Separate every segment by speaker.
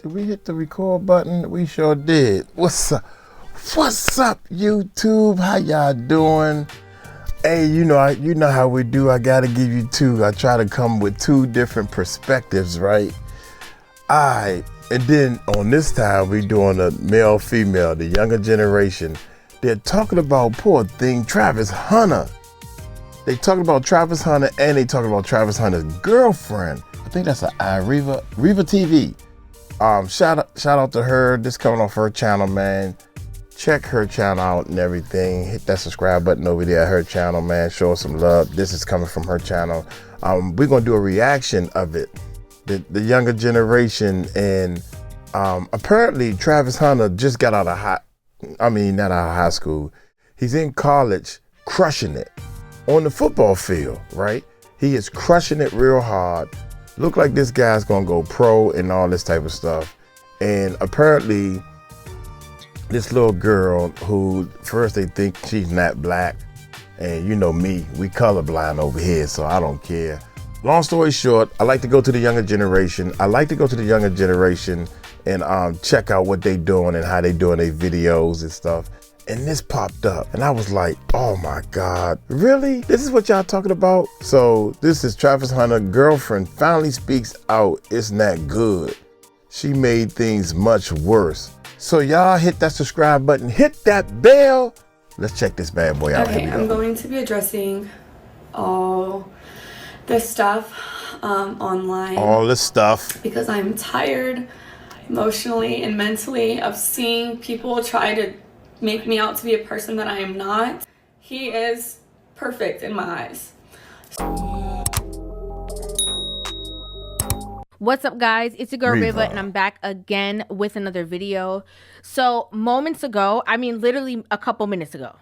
Speaker 1: Did we hit the record button? We sure did. What's up? What's up, YouTube? How y'all doing? Hey, you know how we do. I gotta give you two. I try to come with two different perspectives, right? Alright, and then on this time we doing a male, female, the younger generation. They're talking about poor thing, Travis Hunter. They talking about Travis Hunter and they talking about Travis Hunter's girlfriend. I think that's Reva TV. Shout out to her. This coming off her channel, man. Check her channel out and everything. Hit that subscribe button over there at her channel, man. Show her some love. This is coming from her channel. We're gonna do a reaction of it. The younger generation, and apparently Travis Hunter just got out of not out of high school. He's in college, crushing it on the football field, right? He is crushing it real hard. Look like this guy's gonna go pro and all this type of stuff. And apparently this little girl who first they think she's not black, and you know me, we colorblind over here, so I don't care. Long story short, I like to go to the younger generation. I like to go to the younger generation and check out what they doing and how they doing their videos and stuff. And this popped up and I was like, oh my God, really? This is what y'all talking about? So this is Travis Hunter girlfriend finally speaks out. It's not good. She made things much worse. So y'all hit that subscribe button, hit that bell. Let's check this bad boy out.
Speaker 2: Okay, I'm going to be addressing all this stuff online.
Speaker 1: All this stuff.
Speaker 2: Because I'm tired emotionally and mentally of seeing people try to make me out to be a person that I am not. He is perfect in my eyes.
Speaker 3: What's up, guys? It's your girl Reva, and I'm back again with another video. So moments ago, I mean literally a couple minutes ago,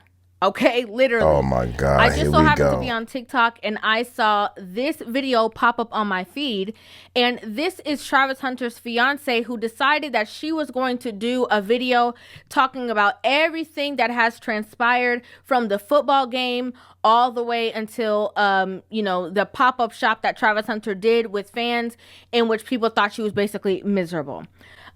Speaker 3: okay, literally,
Speaker 1: oh my God,
Speaker 3: I just so happened to be on TikTok and I saw this video pop up on my feed, and this is Travis Hunter's fiance, who decided that she was going to do a video talking about everything that has transpired from the football game all the way until the pop-up shop that Travis Hunter did with fans, in which people thought she was basically miserable.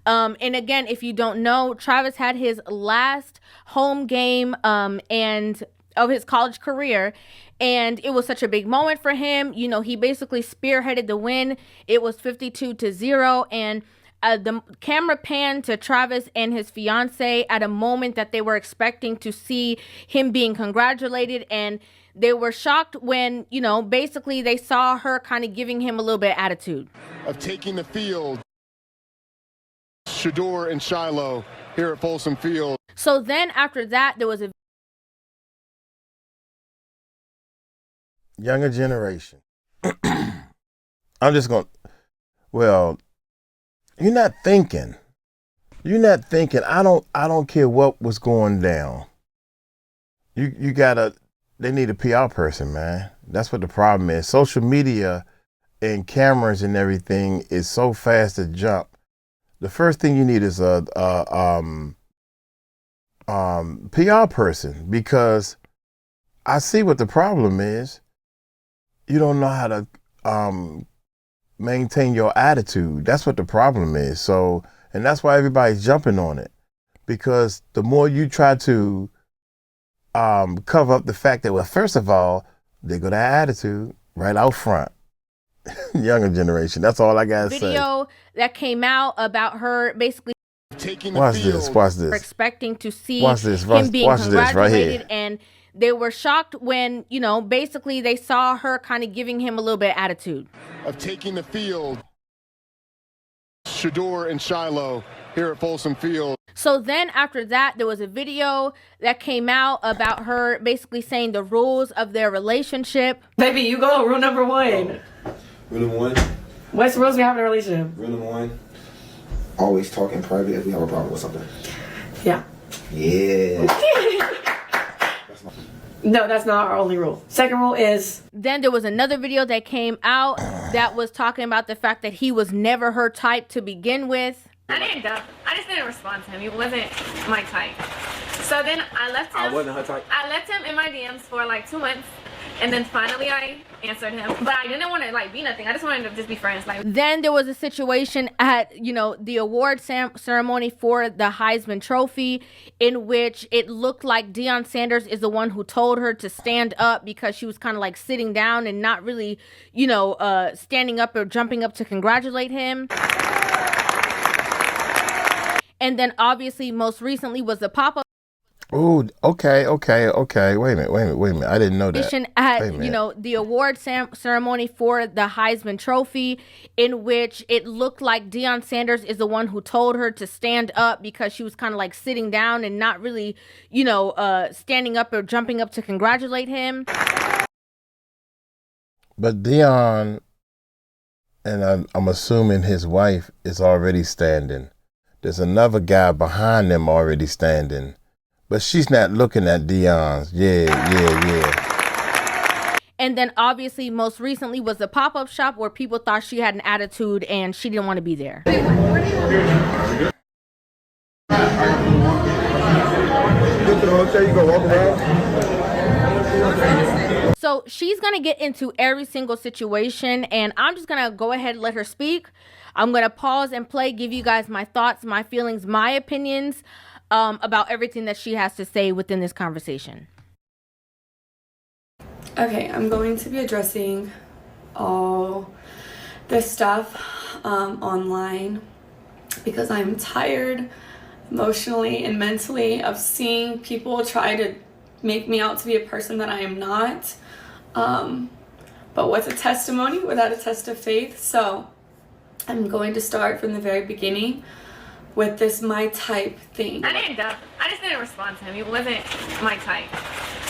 Speaker 3: And again, if you don't know, Travis had his last home game and of his college career, and it was such a big moment for him. You know, he basically spearheaded the win. It was 52-0, and the camera panned to Travis and his fiance at a moment that they were expecting to see him being congratulated, and they were shocked when, basically they saw her kind of giving him a little bit of attitude.
Speaker 4: Of taking the field, 𝗟𝗓𝗡𝗞𝗦 and Shiloh here at Folsom Field.
Speaker 3: So then after that, there was a
Speaker 1: younger generation. I'm just going, well, you're not thinking. I don't care what was going down. They need a PR person, man. That's what the problem is. Social media and cameras and everything is so fast to jump. The first thing you need is a PR person, because I see what the problem is. You don't know how to maintain your attitude. That's what the problem is. So, and that's why everybody's jumping on it, because the more you try to cover up the fact that, well, first of all, they got that attitude right out front. Younger generation. That's all I gotta say.
Speaker 3: Video that came out about her basically
Speaker 4: taking the
Speaker 1: watch
Speaker 4: field.
Speaker 1: Watch this.
Speaker 3: Expecting to see
Speaker 1: him
Speaker 3: being congratulated,
Speaker 1: right here.
Speaker 3: And they were shocked when, basically they saw her kind of giving him a little bit of attitude.
Speaker 4: Of taking the field, 𝗟𝗓𝗡𝗞𝗦 and Shiloh here at Folsom Field.
Speaker 3: So then after that, there was a video that came out about her basically saying the rules of their relationship.
Speaker 5: Baby, you go. Rule number one.
Speaker 6: Rule number one.
Speaker 5: What's the rules we have in a relationship?
Speaker 6: Rule number one. Always talk in private if we have a problem with something.
Speaker 5: Yeah.
Speaker 6: Yeah.
Speaker 5: No, that's not our only rule. Second rule is...
Speaker 3: Then there was another video that came out that was talking about the fact that he was never her type to begin with.
Speaker 7: I just didn't respond to him. He wasn't my type. So then I left him.
Speaker 6: I wasn't her type.
Speaker 7: I left him in my DMs for like 2 months. And then finally I answered him, but I didn't want to like be nothing. I just wanted to just be friends. Like,
Speaker 3: then there was a situation at, the award ceremony for the Heisman Trophy in which it looked like Deion Sanders is the one who told her to stand up because she was kind of like sitting down and not really, standing up or jumping up to congratulate him. And then obviously most recently was the pop-up.
Speaker 1: Oh, okay. Wait a minute. I didn't know that.
Speaker 3: At, the award ceremony for the Heisman Trophy in which it looked like Deion Sanders is the one who told her to stand up because she was kind of like sitting down and not really, standing up or jumping up to congratulate him.
Speaker 1: But Deion, and I'm assuming his wife is already standing. There's another guy behind them already standing. But she's not looking at Deion's. Yeah.
Speaker 3: And then obviously most recently was the pop-up shop where people thought she had an attitude and she didn't want to be there. So she's going to get into every single situation, and I'm just going to go ahead and let her speak. I'm going to pause and play, give you guys my thoughts, my feelings, my opinions about everything that she has to say within this conversation.
Speaker 2: Okay, I'm going to be addressing all this stuff online because I'm tired emotionally and mentally of seeing people try to make me out to be a person that I am not. But what's a testimony without a test of faith? So I'm going to start from the very beginning with this my type thing.
Speaker 7: I didn't duck. I just didn't respond to him. He wasn't my type.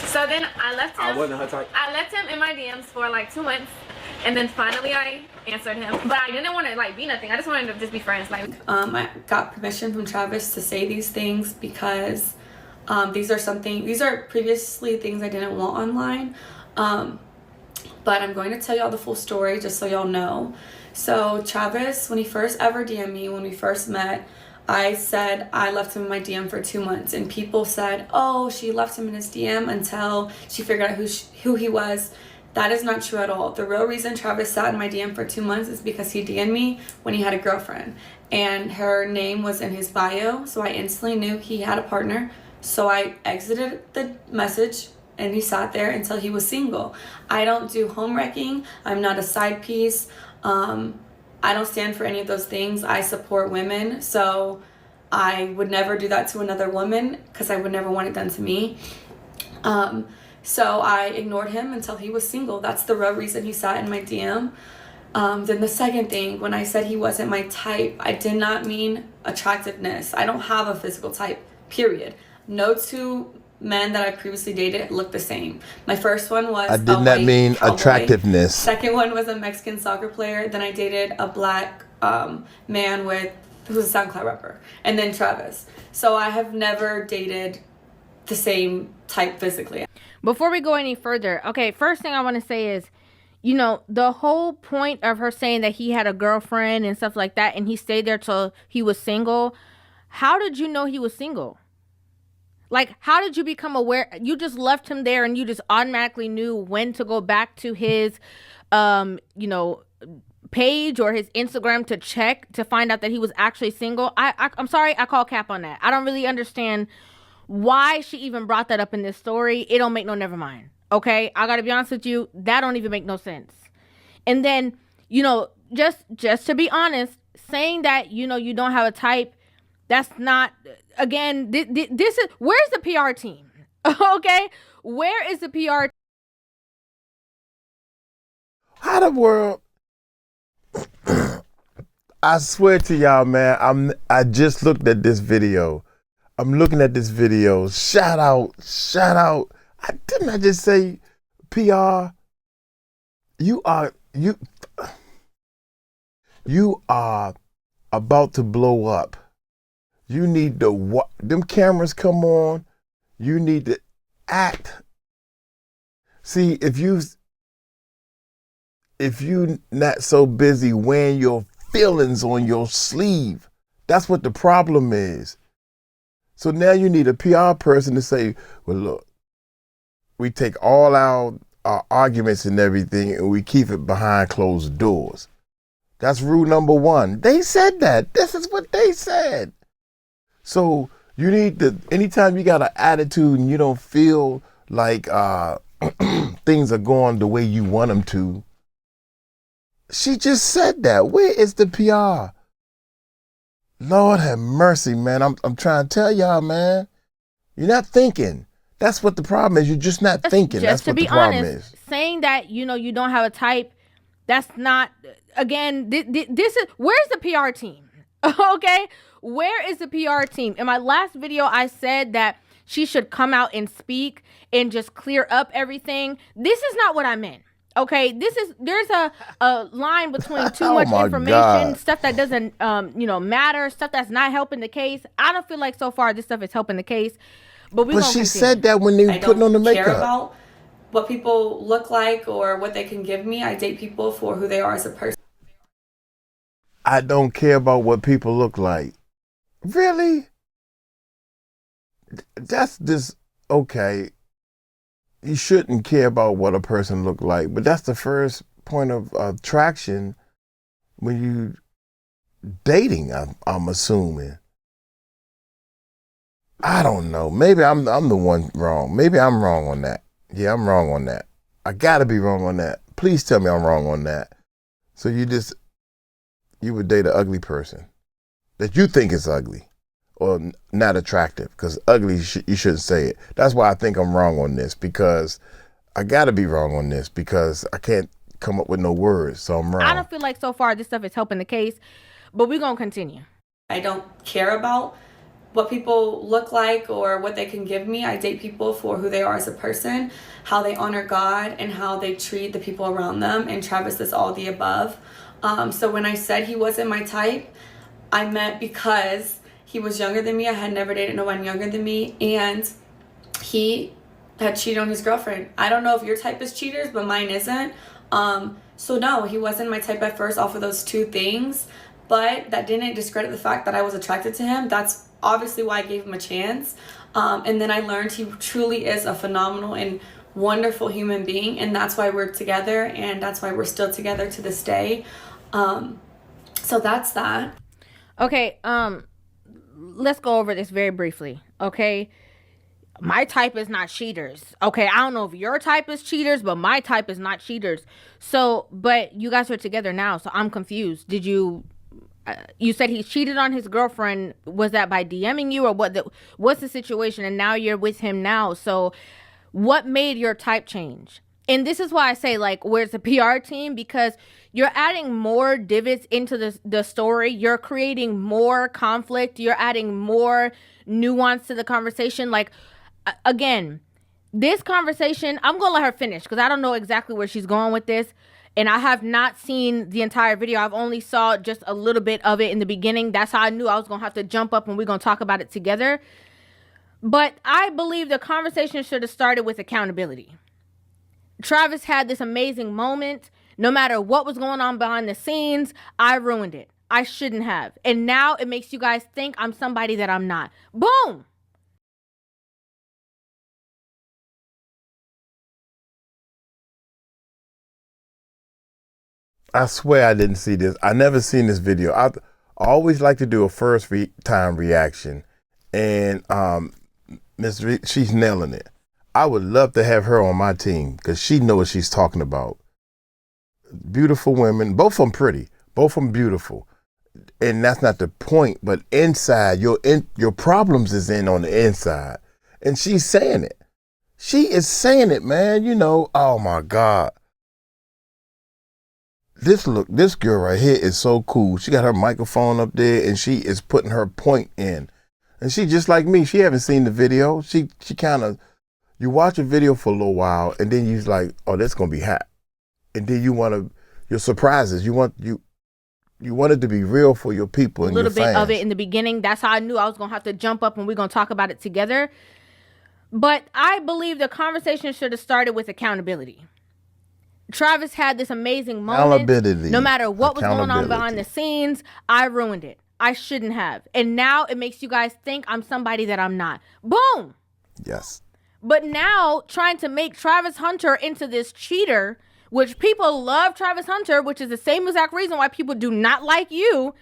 Speaker 7: So then I left him.
Speaker 6: I wasn't her type.
Speaker 7: I left him in my DMs for like 2 months. And then finally I answered him. But I didn't want to like be nothing. I just wanted to just be friends. Like,
Speaker 2: I got permission from Travis to say these things because these are previously things I didn't want online. But I'm going to tell y'all the full story just so y'all know. So Travis, when he first ever DM'd me, when we first met, I said I left him in my DM for 2 months, and people said, oh, she left him in his DM until she figured out who he was. That is not true at all. The real reason Travis sat in my DM for 2 months is because he DM'd me when he had a girlfriend, and her name was in his bio, so I instantly knew he had a partner. So I exited the message, and he sat there until he was single. I don't do home wrecking. I'm not a side piece. I don't stand for any of those things. I support women, so I would never do that to another woman because I would never want it done to me. So I ignored him until he was single. That's the real reason he sat in my DM. Then the second thing, when I said he wasn't my type, I did not mean attractiveness. I don't have a physical type, period. No two men that I previously dated look the same. My first one was
Speaker 1: I did not mean
Speaker 2: cowboy.
Speaker 1: attractiveness.
Speaker 2: Second one was a Mexican soccer player. Then I dated a black man who's a SoundCloud rapper. And then Travis. So I have never dated the same type physically.
Speaker 3: Before we go any further, okay, first thing I want to say is, the whole point of her saying that he had a girlfriend and stuff like that, and he stayed there till he was single. How did you know he was single? Like, how did you become aware? You just left him there and you just automatically knew when to go back to his, page or his Instagram to check to find out that he was actually single. I'm sorry, I call cap on that. I don't really understand why she even brought that up in this story. It don't make no never mind. Okay, I gotta be honest with you. That don't even make no sense. And then, just to be honest, saying that, you don't have a type, that's not, again, this is, where's the PR team? Okay, where is the PR?
Speaker 1: How the world? I swear to y'all, man, I just looked at this video. I'm looking at this video. Shout out. Didn't I just say PR? You are about to blow up. You need to them cameras come on. You need to act. See, if you not so busy wearing your feelings on your sleeve, that's what the problem is. So now you need a PR person to say, well, look, we take all our our arguments and everything, and we keep it behind closed doors. That's rule number one. They said that. This is what they said. So you need to, anytime you got an attitude and you don't feel like things are going the way you want them to, she just said that. Where is the PR? Lord have mercy, man. I'm trying to tell y'all, man. You're not thinking. That's what the problem is. You're just not thinking.
Speaker 3: Just
Speaker 1: That's what
Speaker 3: the
Speaker 1: problem
Speaker 3: honest,
Speaker 1: is.
Speaker 3: saying that, you know, you don't have a type, that's not, again, this is, where's the PR team? Okay? Where is the PR team? In my last video, I said that she should come out and speak and just clear up everything. This is not what I meant. Okay, there's a line between too much information,
Speaker 1: God.
Speaker 3: stuff that doesn't matter, stuff that's not helping the case. I don't feel like so far this stuff is helping the case, but
Speaker 1: But she said that when they were putting on the makeup.
Speaker 2: I don't care about what people look like or what they can give me. I date people for who they are as a person.
Speaker 1: I don't care about what people look like. Really? That's just okay. You shouldn't care about what a person look like, but that's the first point of attraction when you dating. I'm assuming. I don't know. Maybe I'm the one wrong. Maybe I'm wrong on that. Yeah, I'm wrong on that. I gotta be wrong on that. Please tell me I'm wrong on that. So you would date an ugly person that you think is ugly or not attractive, because ugly, you shouldn't say it. That's why I think I'm wrong on this, because I gotta be wrong on this, because I can't come up with no words, so I'm wrong.
Speaker 3: I don't feel like so far this stuff is helping the case, but we're gonna continue.
Speaker 2: I don't care about what people look like or what they can give me. I date people for who they are as a person, how they honor God, and how they treat the people around them. And Travis is all the above. So when I said he wasn't my type, I meant because he was younger than me. I had never dated no one younger than me, and he had cheated on his girlfriend. I don't know if your type is cheaters, but mine isn't. So no, he wasn't my type at first off of those two things, but that didn't discredit the fact that I was attracted to him. That's obviously why I gave him a chance. And then I learned he truly is a phenomenal and wonderful human being, and that's why we're together, and that's why we're still together to this day. So that's that.
Speaker 3: Okay, let's go over this very briefly, okay? My type is not cheaters. Okay, I don't know if your type is cheaters, but my type is not cheaters. So, but you guys are together now, so I'm confused. Did you... you said he cheated on his girlfriend. Was that by DMing you, or what's the situation? And now you're with him now. So what made your type change? And this is why I say, like, where's the PR team? Because you're adding more divots into the story. You're creating more conflict. You're adding more nuance to the conversation. Like, again, this conversation, I'm going to let her finish because I don't know exactly where she's going with this. And I have not seen the entire video. I've only saw just a little bit of it in the beginning. That's how I knew I was going to have to jump up and we're going to talk about it together. But I believe the conversation should have started with accountability. Travis had this amazing moment. No matter what was going on behind the scenes, I ruined it. I shouldn't have. And now it makes you guys think I'm somebody that I'm not. Boom!
Speaker 1: I swear I didn't see this. I never seen this video. I always like to do a first time reaction, and she's nailing it. I would love to have her on my team because she knows what she's talking about. Beautiful women, both of them pretty, both of them beautiful, and that's not the point. But inside, your problems is on the inside, and she's saying it. She is saying it, man. You know, oh my God. This girl right here is so cool. She got her microphone up there and she is putting her point in. And she just like me. She haven't seen the video. She kind of, you watch a video for a little while and then you're like, oh, that's going to be hot. And then your surprises. You want it to be real for your people and your fans. A little bit
Speaker 3: of it in the beginning. That's how I knew I was going to have to jump up and we're going to talk about it together. But I believe the conversation should have started with accountability. Travis had this amazing moment. No matter what was going on behind the scenes, I ruined it. I shouldn't have. And now it makes you guys think I'm somebody that I'm not. Boom!
Speaker 1: Yes.
Speaker 3: But now trying to make Travis Hunter into this cheater, which people love Travis Hunter, which is the same exact reason why people do not like you,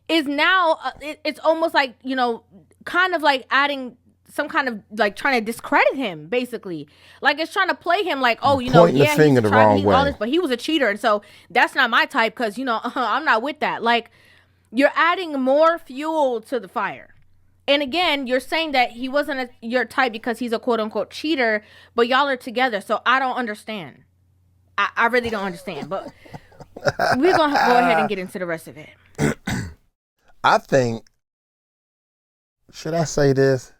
Speaker 3: is now, it's almost like, you know, kind of like adding some kind of like trying to discredit him, basically. Like it's trying to play him like, oh, you know,
Speaker 1: Pointing the finger the wrong way.
Speaker 3: All this, but he was a cheater. And so that's not my type because, you know, I'm not with that. Like you're adding more fuel to the fire. And again, you're saying that he wasn't your type because he's a quote unquote cheater, but y'all are together. So I don't understand. I really don't understand. But we're going to go ahead and get into the rest of it.
Speaker 1: I think, should I say this?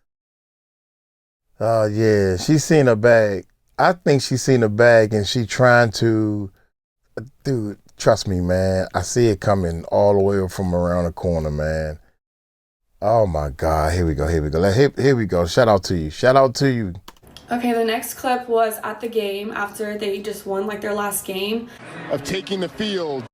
Speaker 1: Oh, yeah. She's seen a bag. I think she's seen a bag and she trying to, dude, trust me, man. I see it coming all the way from around the corner, man. Oh, my God. Here we go. Here we go. Shout out to you.
Speaker 2: Okay, the next clip was at the game after they just won like their last game.
Speaker 4: Of taking the field,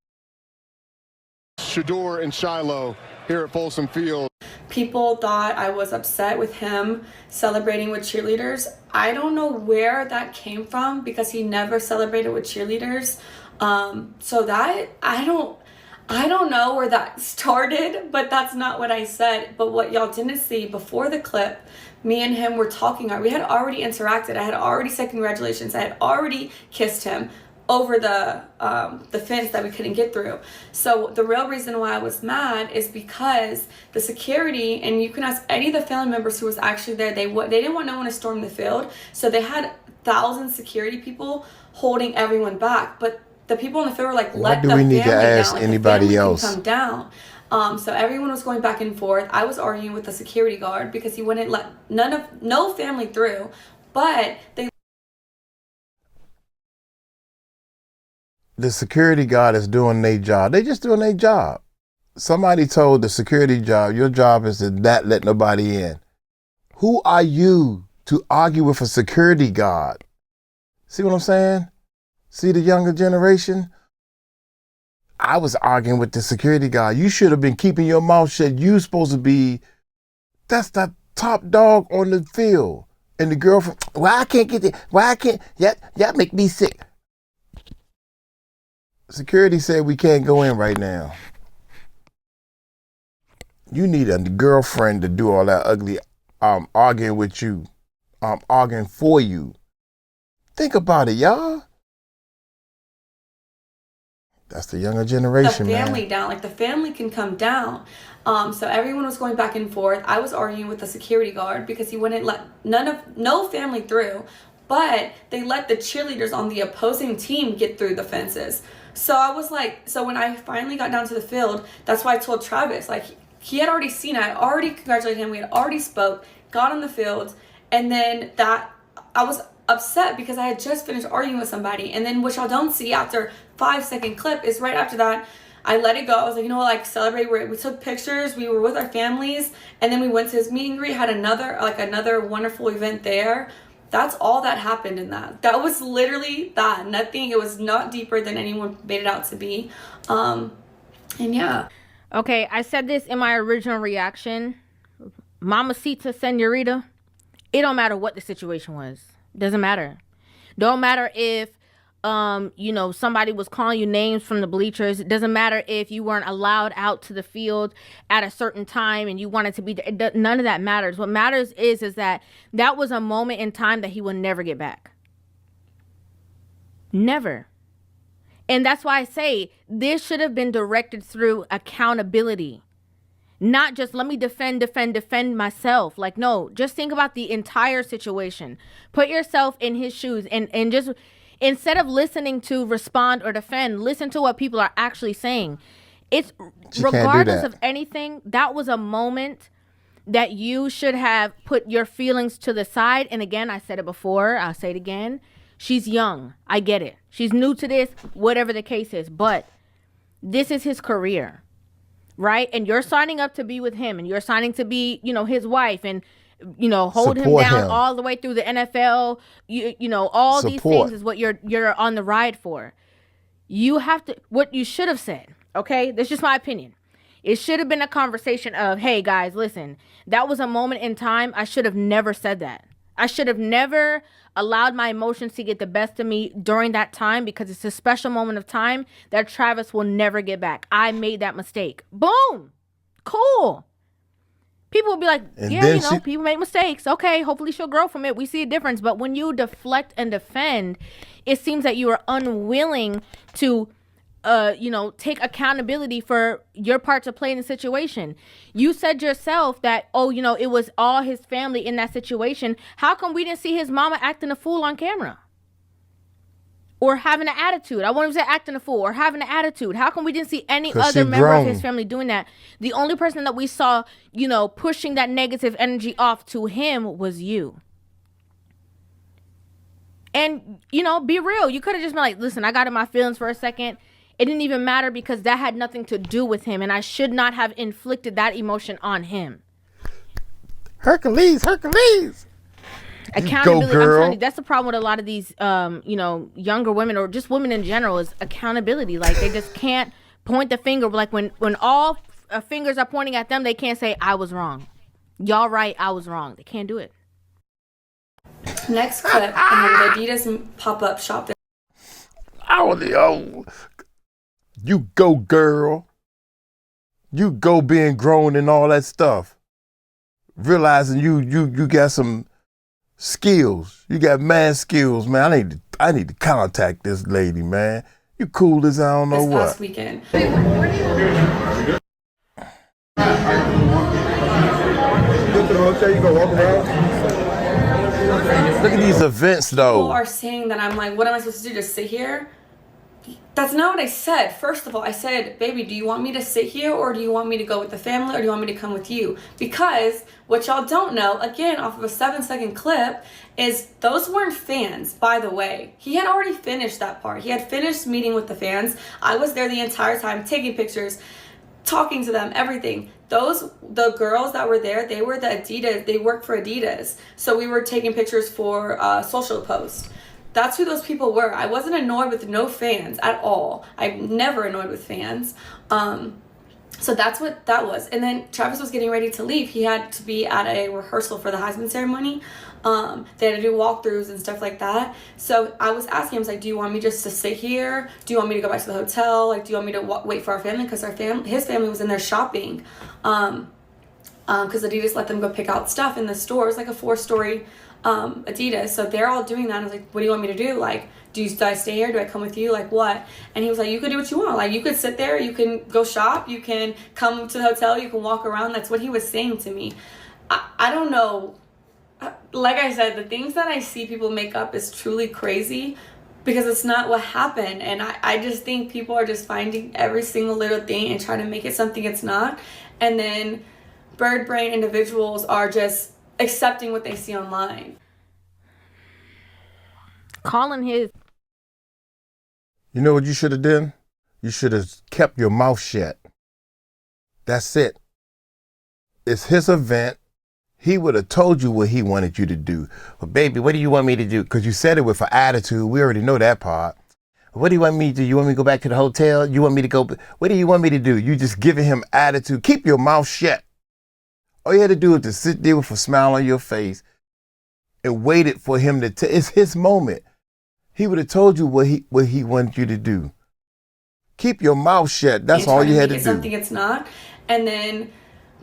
Speaker 4: 𝗟𝗓𝗡𝗞𝗦 and Shiloh here at Folsom Field.
Speaker 2: People thought I was upset with him celebrating with cheerleaders. I don't know where that came from because he never celebrated with cheerleaders. So that, I don't know where that started, but that's not what I said. But what y'all didn't see before the clip, me and him were talking. We had already interacted. I had already said congratulations. I had already kissed him over the fence that we couldn't get through. So the real reason why I was mad is because the security, and you can ask any of the family members who was actually there, they didn't want no one to storm the field. So they had 1,000 security people holding everyone back. But the people in the field were like, let the family down. What do we need to ask
Speaker 1: anybody else?
Speaker 2: Come down. So everyone was going back and forth. I was arguing with the security guard because he wouldn't let no family through, but
Speaker 1: the security guard is doing their job. They just doing their job. Somebody told the security job, your job is to not let nobody in. Who are you to argue with a security guard? See what I'm saying? See the younger generation? I was arguing with the security guard. You should have been keeping your mouth shut. You supposed to be, that's the top dog on the field. And the girlfriend, why I can't get it? Why I can't? Y'all make me sick. Security said we can't go in right now. You need a girlfriend to do all that ugly arguing with you, arguing for you. Think about it, y'all. That's the younger generation,
Speaker 2: the family
Speaker 1: man.
Speaker 2: down, like the family can come down. So everyone was going back and forth. I was arguing with the security guard because he wouldn't let no family through, but they let the cheerleaders on the opposing team get through the fences. So I was like, so when I finally got down to the field, that's why I told Travis, like he had already seen it. I already congratulated him. We had already spoke, got on the field, and then that I was upset because I had just finished arguing with somebody. And then what y'all don't see after 5-second clip is right after that, I let it go. I was like, you know what, like celebrate. We took pictures. We were with our families, and then we went to his meet and greet. Had another wonderful event there. That's all that happened in that. That was literally that. Nothing. It was not deeper than anyone made it out to be. And yeah.
Speaker 3: Okay, I said this in my original reaction. Mamacita señorita. It don't matter what the situation was. Doesn't matter. Don't matter if somebody was calling you names from the bleachers. It doesn't matter if you weren't allowed out to the field at a certain time and you wanted to be there. None of that matters. What matters is that was a moment in time that he will never get back. Never. And that's why I say this should have been directed through accountability. Not just let me defend myself. Like, no, just think about the entire situation. Put yourself in his shoes and just, instead of listening to respond or defend, listen to what people are actually saying. It's regardless of anything, that was a moment that you should have put your feelings to the side. And again, I said it before, I'll say it again. She's young. I get it. She's new to this, whatever the case is. But this is his career, right? And you're signing up to be with him, and you're signing to be, his wife, and, hold him down all the way through the NFL. All these things is what you're on the ride for. You have to, what you should have said, okay? That's just my opinion. It should have been a conversation of, hey guys, listen, that was a moment in time. I should have never said that. I should have never allowed my emotions to get the best of me during that time, because it's a special moment of time that Travis will never get back. I made that mistake. Boom. Cool. People will be like,
Speaker 1: And
Speaker 3: yeah,
Speaker 1: then
Speaker 3: you know, people make mistakes. Okay, hopefully she'll grow from it. We see a difference. But when you deflect and defend, it seems that you are unwilling to, take accountability for your part to play in the situation. You said yourself that, it was all his family in that situation. How come we didn't see his mama acting a fool on camera? Or having an attitude. I won't even say acting a fool, or having an attitude. How come we didn't see any other member of his family doing that? The only person that we saw, pushing that negative energy off to him was you. And, be real. You could have just been like, listen, I got in my feelings for a second. It didn't even matter, because that had nothing to do with him. And I should not have inflicted that emotion on him.
Speaker 1: Hercules.
Speaker 3: Accountability.
Speaker 1: Go, girl.
Speaker 3: I'm telling you, that's the problem with a lot of these, younger women, or just women in general, is accountability. Like, they just can't point the finger. Like, when all fingers are pointing at them, they can't say, I was wrong. Y'all right, I was wrong. They can't do it.
Speaker 2: Next clip, the Adidas pop-up shop.
Speaker 1: You go, girl. You go, being grown and all that stuff. Realizing you got some skills. You got mad skills, man. I need to contact this lady, man. You cool as I don't know
Speaker 2: This
Speaker 1: what.
Speaker 2: past weekend.
Speaker 1: Look at these events,
Speaker 2: People
Speaker 1: though.
Speaker 2: are saying that I'm like, what am I supposed to do? Just sit here? That's not what I said. First of all, I said, baby, do you want me to sit here, or do you want me to go with the family, or do you want me to come with you? Because what y'all don't know, again, off of a 7-second clip, is those weren't fans, by the way. He had already finished that part. He had finished meeting with the fans. I was there the entire time, taking pictures, talking to them, everything. The girls that were there, they were the Adidas, they worked for Adidas. So we were taking pictures for social posts. That's who those people were. I wasn't annoyed with no fans at all. I'm never annoyed with fans. So that's what that was. And then Travis was getting ready to leave. He had to be at a rehearsal for the Heisman ceremony. They had to do walkthroughs and stuff like that. So I was asking him, I was like, do you want me just to sit here? Do you want me to go back to the hotel? Like, do you want me to wait for our family? Because his family was in there shopping. Because Adidas let them go pick out stuff in the store. It was like a 4-story Adidas. So they're all doing that. I was like, what do you want me to do? Like, do I stay here? Do I come with you? Like, what? And he was like, you could do what you want. Like, you could sit there. You can go shop. You can come to the hotel. You can walk around. That's what he was saying to me. I don't know. Like I said, the things that I see people make up is truly crazy, because it's not what happened. And I just think people are just finding every single little thing and trying to make it something it's not. And then bird brain individuals are just accepting what they see online.
Speaker 3: Calling his...
Speaker 1: You know what you should have done? You should have kept your mouth shut. That's it. It's his event. He would have told you what he wanted you to do. But baby, what do you want me to do? Because you said it with an attitude. We already know that part. What do you want me to do? You want me to go back to the hotel? You want me to go? What do you want me to do? You just giving him attitude. Keep your mouth shut. All you had to do is to sit there with a smile on your face and waited for him to it's his moment. He would have told you what he wanted you to do. Keep your mouth shut. That's all you had to do.
Speaker 2: Something it's not. And then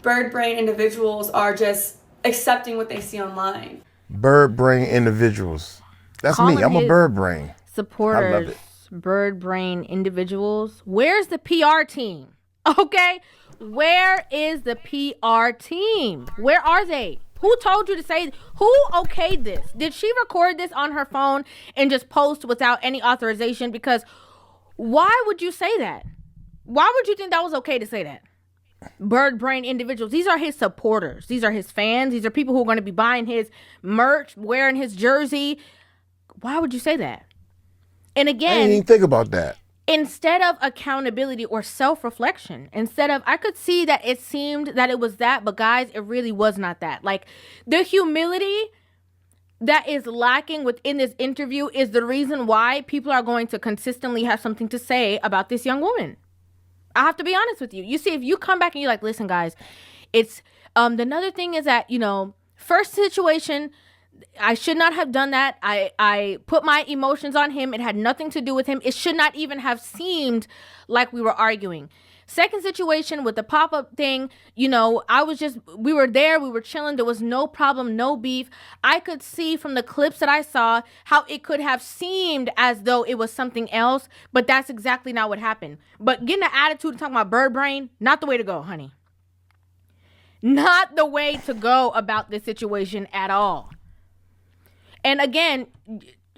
Speaker 2: bird brain individuals are just accepting what they see online.
Speaker 1: Bird brain individuals. That's
Speaker 3: Calling
Speaker 1: me. I'm a bird brain.
Speaker 3: Supporters,
Speaker 1: I love it.
Speaker 3: bird brain individuals. Where's the PR team? Okay, where is the PR team? Where are they? Who told you to say? Who okayed this? Did she record this on her phone and just post without any authorization? Because why would you say that? Why would you think that was okay to say that? Bird brain individuals. These are his supporters. These are his fans. These are people who are going to be buying his merch, wearing his jersey. Why would you say that? And again,
Speaker 1: I didn't even think about that.
Speaker 3: Instead of accountability or self-reflection, I could see that it seemed that it was that, but guys, it really was not that. Like, the humility that is lacking within this interview is the reason why people are going to consistently have something to say about this young woman. I have to be honest with you. You see, if you come back and you're like, listen, guys, it's, another thing is that, first situation, I should not have done that. I put my emotions on him. It had nothing to do with him. It should not even have seemed like we were arguing. Second situation with the pop-up thing, we were there, we were chilling. There was no problem, no beef. I could see from the clips that I saw how it could have seemed as though it was something else, but that's exactly not what happened. But getting an attitude and talking about bird brain, not the way to go, honey. Not the way to go about this situation at all. And again,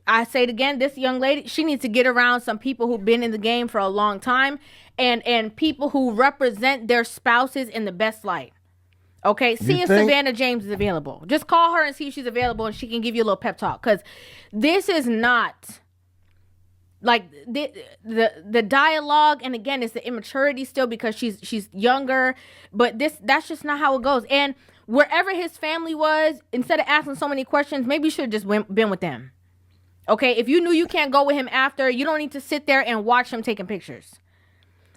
Speaker 3: I say it again, this young lady, she needs to get around some people who've been in the game for a long time and people who represent their spouses in the best light. Okay, see if Savannah James is available. Just call her and see if she's available and she can give you a little pep talk. Because this is not like the dialogue, and again, it's the immaturity still because she's younger, but that's just not how it goes. And wherever his family was, instead of asking so many questions, maybe you should have just been with them. Okay, if you knew you can't go with him after, you don't need to sit there and watch him taking pictures.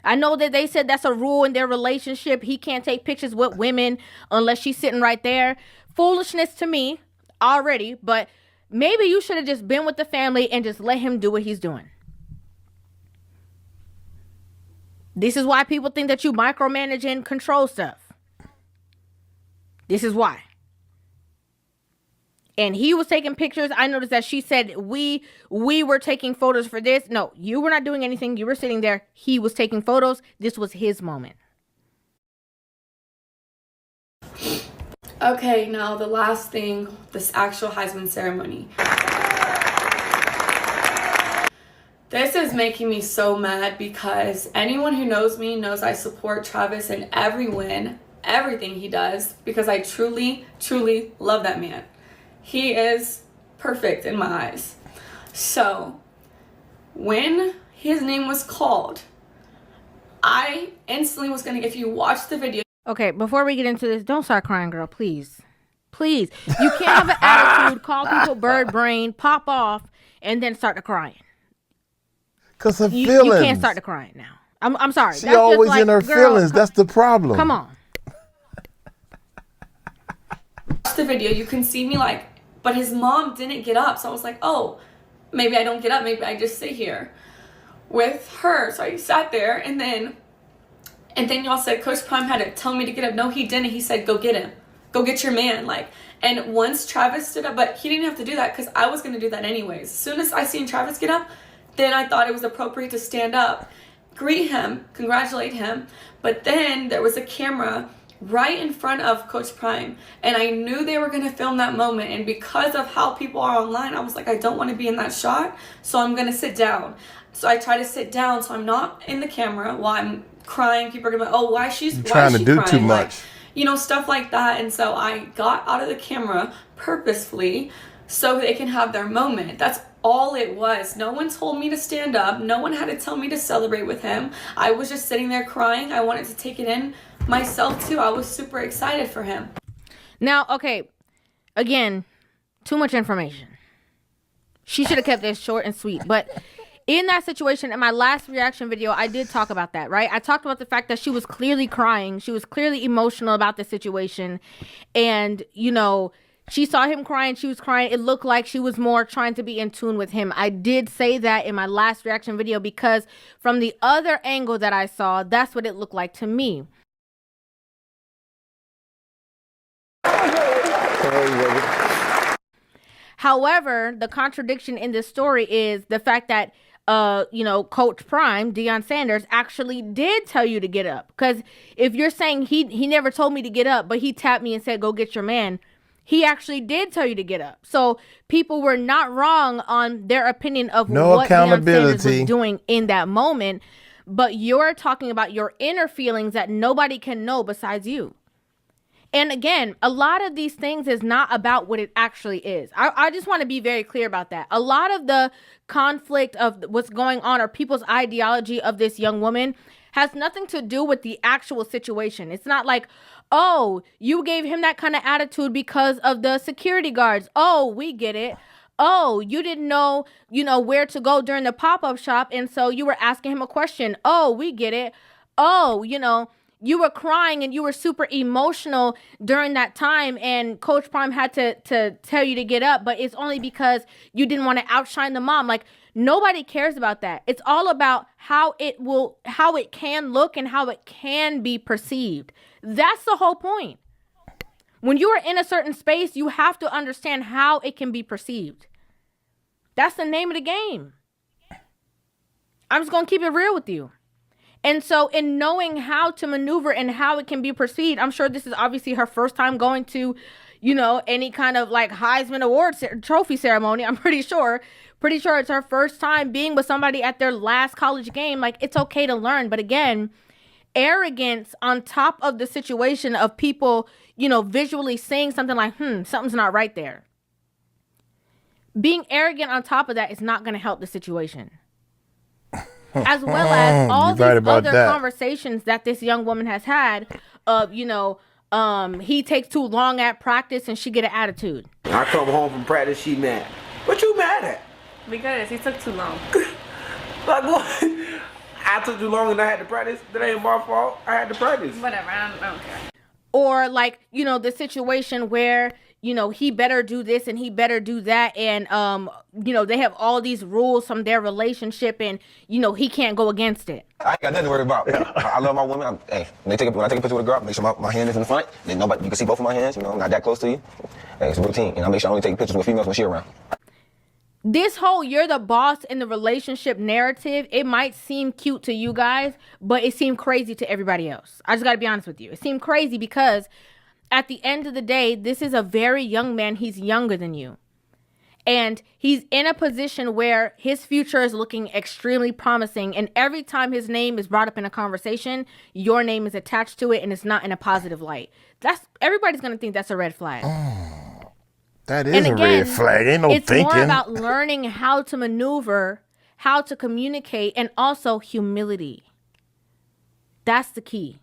Speaker 3: I know that they said that's a rule in their relationship. He can't take pictures with women unless she's sitting right there. Foolishness to me already, but maybe you should have just been with the family and just let him do what he's doing. This is why people think that you micromanage and control stuff. This is why. And he was taking pictures. I noticed that she said we were taking photos for this. No, you were not doing anything. You were sitting there. He was taking photos. This was his moment.
Speaker 2: Okay, now the last thing, this actual Heisman ceremony. This is making me so mad because anyone who knows me knows I support Travis in every win, everything he does, because I truly, truly love that man. He is perfect in my eyes. So when his name was called, I instantly was gonna, if you watch the video.
Speaker 3: Okay, before we get into this, don't start crying, girl, please. Please. You can't have an attitude, call people bird brain, pop off, and then start to crying.
Speaker 1: Because her
Speaker 3: You
Speaker 1: feelings.
Speaker 3: can't start to crying now. I'm sorry.
Speaker 1: She always in her feelings. That's the problem.
Speaker 3: Come on.
Speaker 2: Watch the video, you can see me like, but his mom didn't get up. So I was like, oh, maybe I don't get up. Maybe I just sit here with her. So I sat there and then y'all said Coach Prime had to tell me to get up. No, he didn't. He said, go get him. Go get your man. Like, and once Travis stood up, but he didn't have to do that because I was going to do that anyways. As soon as I seen Travis get up, then I thought it was appropriate to stand up, greet him, congratulate him. But then there was a camera right in front of Coach Prime, and I knew they were going to film that moment, and because of how people are online, I was like, I don't want to be in that shot, so I'm going to sit down. So I try to sit down so I'm not in the camera while I'm crying. People are going to be like, oh, why is she
Speaker 1: trying to do
Speaker 2: crying?
Speaker 1: too much.
Speaker 2: Like, stuff like that. And so I got out of the camera purposefully so they can have their moment. That's all it was. No one told me to stand up. No one had to tell me to celebrate with him. I was just sitting there crying. I wanted to take it in myself too. I was super excited for him.
Speaker 3: Now, okay, again, too much information. She should have kept this short and sweet. But in that situation, in my last reaction video, I did talk about that, right? I talked about the fact that she was clearly crying. She was clearly emotional about the situation. And, she saw him crying. She was crying. It looked like she was more trying to be in tune with him. I did say that in my last reaction video because from the other angle that I saw, that's what it looked like to me. However, the contradiction in this story is the fact that, Coach Prime, Deion Sanders, actually did tell you to get up. Because if you're saying he never told me to get up, but he tapped me and said, go get your man, he actually did tell you to get up. So people were not wrong on their opinion of what Deion Sanders was doing in that moment. But you're talking about your inner feelings that nobody can know besides you. And again, a lot of these things is not about what it actually is. I just want to be very clear about that. A lot of the conflict of what's going on or people's ideology of this young woman has nothing to do with the actual situation. It's not like, oh, you gave him that kind of attitude because of the security guards. Oh, we get it. Oh, you didn't know, where to go during the pop-up shop. And so you were asking him a question. Oh, we get it. Oh, you were crying and you were super emotional during that time, and Coach Prime had to tell you to get up, but it's only because you didn't want to outshine the mom. Like, nobody cares about that. It's all about how it can look and how it can be perceived. That's the whole point. When you are in a certain space, you have to understand how it can be perceived. That's the name of the game. I'm just going to keep it real with you. And so in knowing how to maneuver and how it can be perceived, I'm sure this is obviously her first time going to, any kind of like Heisman Award trophy ceremony. I'm pretty sure it's her first time being with somebody at their last college game. Like, it's okay to learn. But again, arrogance on top of the situation of people, visually saying something like, something's not right there. Being arrogant on top of that is not going to help the situation. As well as all these other conversations that this young woman has had of, he takes too long at practice and she get an attitude.
Speaker 8: I come home from practice, she mad. What you mad at?
Speaker 7: Because he took too long.
Speaker 8: Like what? I took too long and I had to practice. That ain't my fault. I had to practice.
Speaker 7: Whatever, I don't care.
Speaker 3: Or like, the situation where, he better do this and he better do that. And, they have all these rules from their relationship and, he can't go against it.
Speaker 9: I ain't got nothing to worry about. I love my woman. When I take a picture with a girl, make sure my hand is in the front. Then you can see both of my hands, I'm not that close to you. Hey, it's a routine. I make sure I only take pictures with females when she's around.
Speaker 3: This whole you're the boss in the relationship narrative, it might seem cute to you guys, but it seemed crazy to everybody else. I just got to be honest with you. It seemed crazy because at the end of the day, this is a very young man. He's younger than you. And he's in a position where his future is looking extremely promising. And every time his name is brought up in a conversation, your name is attached to it and it's not in a positive light. Everybody's going to think that's a red flag.
Speaker 1: That is a red flag. Ain't no thinking.
Speaker 3: It's more about learning how to maneuver, how to communicate, and also humility. That's the key.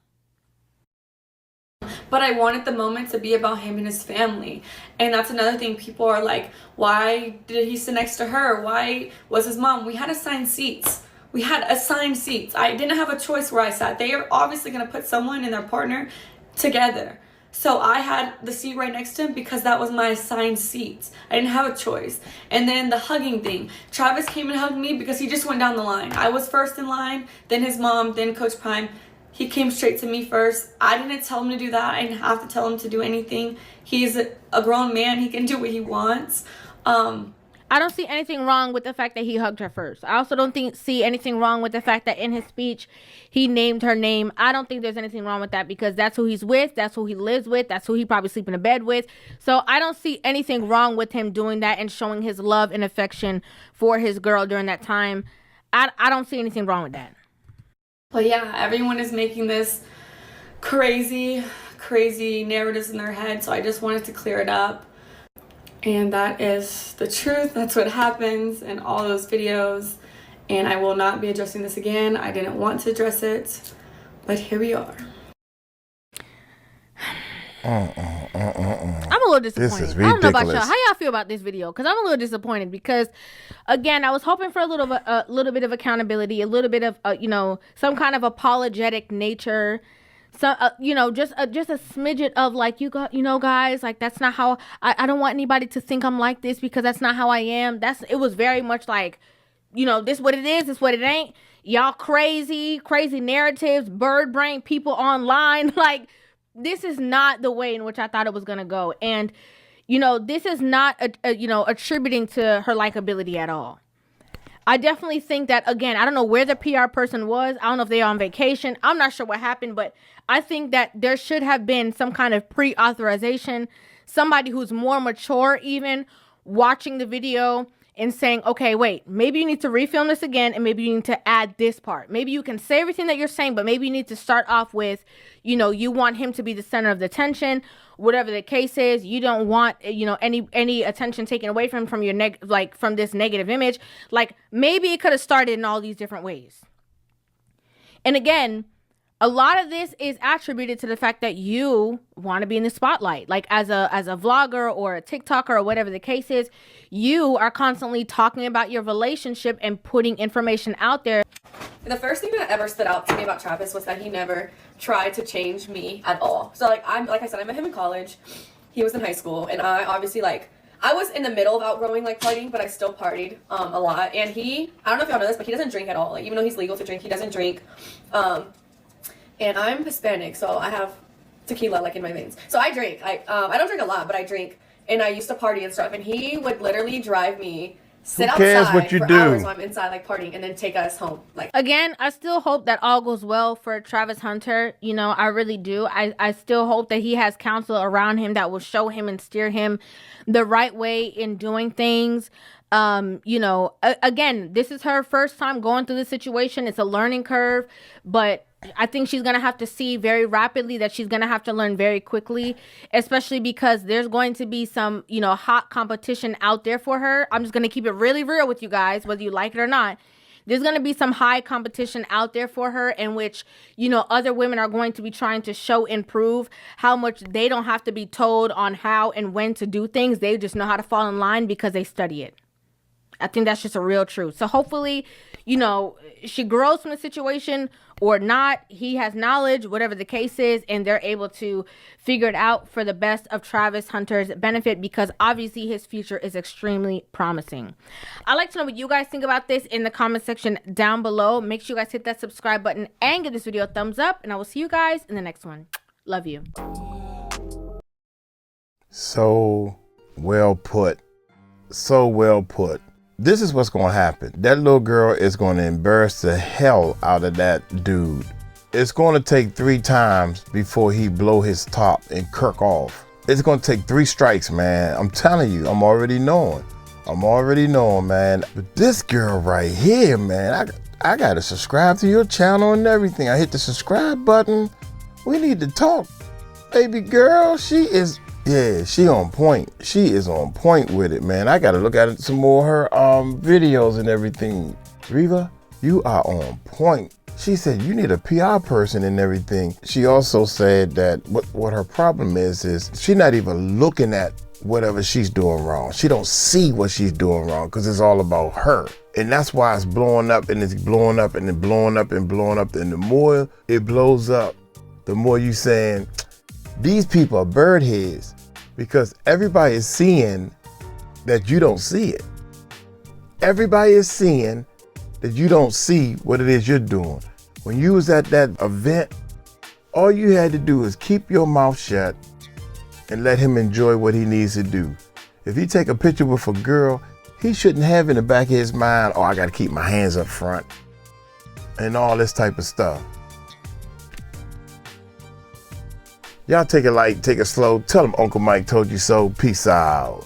Speaker 2: But I wanted the moment to be about him and his family. And that's another thing. People are like, why did he sit next to her? Why was his mom? We had assigned seats. I didn't have a choice where I sat. They are obviously going to put someone and their partner together. So I had the seat right next to him because that was my assigned seats. I didn't have a choice. And then the hugging thing. Travis came and hugged me because he just went down the line. I was first in line, then his mom, then Coach Prime. He came straight to me first. I didn't tell him to do that. I didn't have to tell him to do anything. He's a grown man. He can do what he wants.
Speaker 3: I don't see anything wrong with the fact that he hugged her first. I also don't see anything wrong with the fact that in his speech, he named her name. I don't think there's anything wrong with that because that's who he's with. That's who he lives with. That's who he probably sleep in a bed with. So I don't see anything wrong with him doing that and showing his love and affection for his girl during that time. I don't see anything wrong with that.
Speaker 2: But yeah, everyone is making this crazy narratives in their head. So I just wanted to clear it up. And that is the truth. That's what happens in all those videos. And I will not be addressing this again. I didn't want to address it, but here we are.
Speaker 3: I'm a little disappointed.
Speaker 1: This is ridiculous.
Speaker 3: I don't know about y'all. How y'all feel about this video? Because I'm a little disappointed because, again, I was hoping for a little bit of accountability, a little bit of, some kind of apologetic nature. So, just a smidget of like, guys, like, that's not how, I don't want anybody to think I'm like this because that's not how I am. It was very much like, this what it is, this what it ain't. Y'all crazy narratives, bird brain people online. Like, this is not the way in which I thought it was going to go. And, this is not, attributing to her likability at all. I definitely think that, again, I don't know where the PR person was. I don't know if they're on vacation. I'm not sure what happened, but I think that there should have been some kind of pre-authorization. Somebody who's more mature even watching the video and saying, okay, wait, maybe you need to refilm this again and maybe you need to add this part. Maybe you can say everything that you're saying, but maybe you need to start off with, you want him to be the center of the attention, whatever the case is. You don't want, any attention taken away from your from this negative image. Like, maybe it could have started in all these different ways. And again, A lot of this is attributed to the fact that you want to be in the spotlight. Like as a vlogger or a TikToker or whatever the case is, you are constantly talking about your relationship and putting information out there.
Speaker 2: The first thing that ever stood out to me about Travis was that he never tried to change me at all. So like I said, I met him in college. He was in high school, and I obviously I was in the middle of outgrowing partying, but I still partied a lot. And I don't know if y'all know this, but he doesn't drink at all. Like, even though he's legal to drink, he doesn't drink. And I'm Hispanic, so I have tequila in my veins. So I drink. I don't drink a lot, but I drink. And I used to party and stuff. And he would literally drive me, sit outside
Speaker 1: what you
Speaker 2: for
Speaker 1: do?
Speaker 2: hours while I'm inside partying, and then take us home.
Speaker 3: Again, I still hope that all goes well for Travis Hunter. You know, I really do. I still hope that he has counsel around him that will show him and steer him the right way in doing things. You know, again, this is her first time going through this situation. It's a learning curve, but I think she's going to have to see very rapidly that she's going to have to learn very quickly, especially because there's going to be some, you know, hot competition out there for her. I'm just going to keep it really real with you guys, whether you like it or not. There's going to be some high competition out there for her in which, you know, other women are going to be trying to show and prove how much they don't have to be told on how and when to do things. They just know how to fall in line because they study it. I think that's just a real truth. So hopefully, you know, she grows from the situation or not. He has knowledge, whatever the case is, and they're able to figure it out for the best of Travis Hunter's benefit, because obviously his future is extremely promising. I'd like to know what you guys think about this in the comment section down below. Make sure you guys hit that subscribe button and give this video a thumbs up, and I will see you guys in the next one. Love you.
Speaker 1: So well put. So well put. This is what's going to happen. That little girl is going to embarrass the hell out of that dude. It's going to take 3 times before he blow his top and kirk off. It's going to take 3 strikes, man. I'm telling you, I'm already knowing. Man. But this girl right here, man, I got to subscribe to your channel and everything. I hit the subscribe button. We need to talk. Baby girl, she on point. She is on point with it, man. I gotta look at some more of her videos and everything. Reva, you are on point. She said you need a PR person and everything. She also said that what her problem is she's not even looking at whatever she's doing wrong. She don't see what she's doing wrong because it's all about her. And that's why it's blowing up and it's blowing up and it's blowing up and blowing up. And the more it blows up, the more you saying, these people are bird heads, because everybody is seeing that you don't see it. Everybody is seeing that you don't see what it is you're doing. When you was at that event, all you had to do is keep your mouth shut and let him enjoy what he needs to do. If he take a picture with a girl, he shouldn't have in the back of his mind, oh, I gotta keep my hands up front and all this type of stuff. Y'all take it light, take it slow. Tell them Uncle Mike told you so. Peace out.